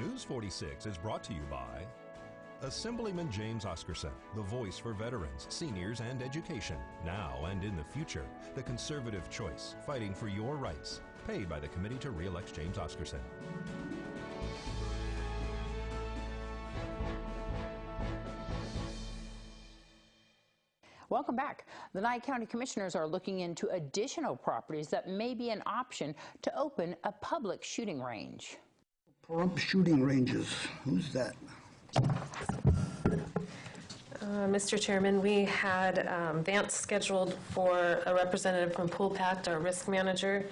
News 46 is brought to you by Assemblyman James Oscarson, the voice for veterans, seniors, and education. Now and in the future, the conservative choice, fighting for your rights. Paid by the Committee to Re-elect James Oscarson. Welcome back. The Nye County Commissioners are looking into additional properties that may be an option to open a public shooting range. Shooting ranges, who's that? Mr. Chairman, we had Vance scheduled for a representative from Pool Pact, our risk manager,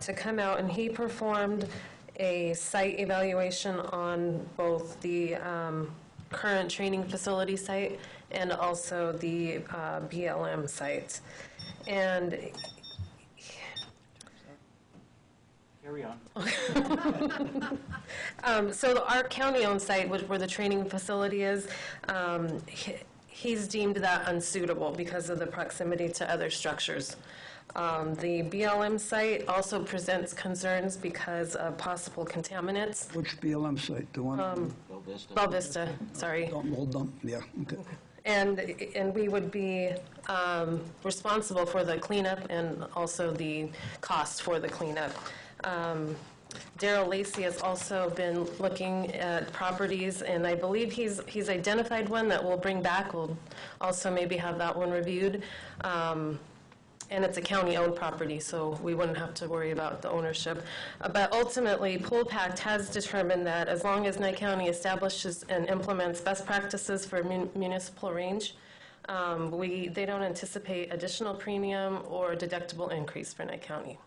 to come out, and he performed a site evaluation on both the current training facility site and also the BLM site. And carry on. So our county-owned site, where the training facility is, he's deemed that unsuitable because of the proximity to other structures. The BLM site also presents concerns because of possible contaminants. Which BLM site? The one? Bell Vista, sorry. Old dump, yeah, okay. And we would be responsible for the cleanup and also the cost for the cleanup. Daryl Lacey has also been looking at properties, and I believe he's identified one that we'll bring back. We'll also maybe have that one reviewed. And it's a county-owned property, so we wouldn't have to worry about the ownership. But ultimately, Pool Pact has determined that as long as Nye County establishes and implements best practices for municipal range, they don't anticipate additional premium or deductible increase for Nye County.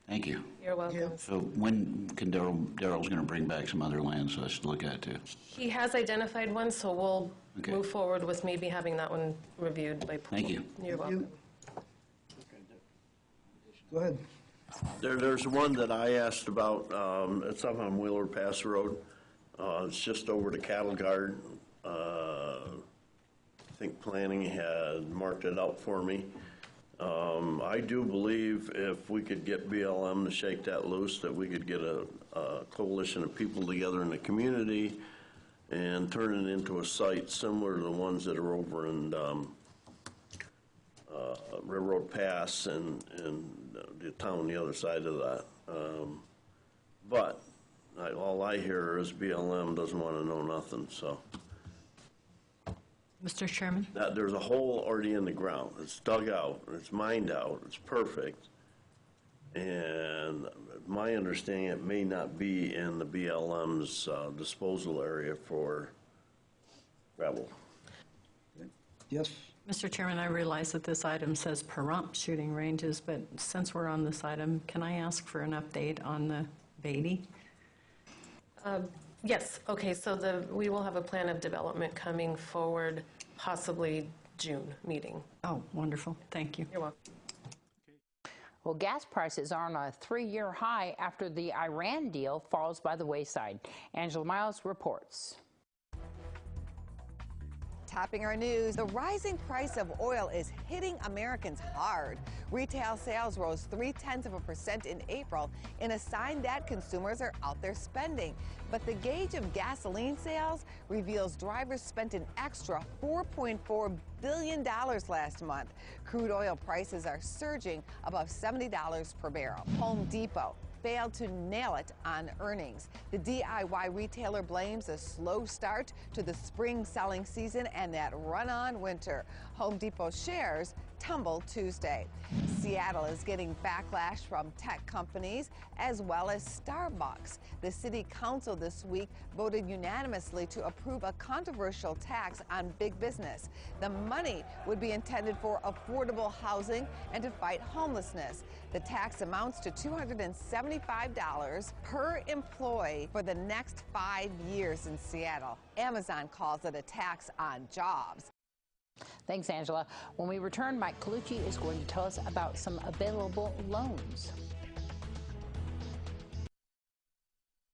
Thank you. You're welcome. Yeah. So when can Daryl's going to bring back some other land so us to look at too? He has identified one, so we'll Okay. move forward with maybe having that one reviewed by Pool. Thank you. You're welcome. Go ahead. There's one that I asked about. It's up on Wheeler Pass Road. It's just over to Cattle Guard. I think planning had marked it out for me. I do believe if we could get BLM to shake that loose, that we could get a coalition of people together in the community and turn it into a site similar to the ones that are over in Railroad Pass and the town on the other side of that. But all I hear is BLM doesn't want to know nothing, so. Mr. Chairman? There's a hole already in the ground. It's dug out, it's mined out, it's perfect. And my understanding, it may not be in the BLM's disposal area for gravel. Yes? Mr. Chairman, I realize that this item says Pahrump shooting ranges, but since we're on this item, can I ask for an update on the Beatty? Yes, okay, so we will have a plan of development coming forward, possibly June meeting. Oh, wonderful. Thank you. You're welcome. Well, gas prices are on a 3-year high after the Iran deal falls by the wayside. Angela Miles reports. Topping our news, the rising price of oil is hitting Americans hard. Retail sales rose 0.3% in April in a sign that consumers are out there spending. But the gauge of gasoline sales reveals drivers spent an extra $4.4 billion last month. Crude oil prices are surging above $70 per barrel. Home Depot failed to nail it on earnings. The DIY retailer blames a slow start to the spring selling season and that run-on winter. Home Depot shares tumbled Tuesday. Seattle is getting backlash from tech companies as well as Starbucks. The city council this week voted unanimously to approve a controversial tax on big business. The money would be intended for affordable housing and to fight homelessness. The tax amounts to $275 per employee for the next 5 years in Seattle. Amazon calls it a tax on jobs. Thanks, Angela. When we return, Mike Colucci is going to tell us about some available loans.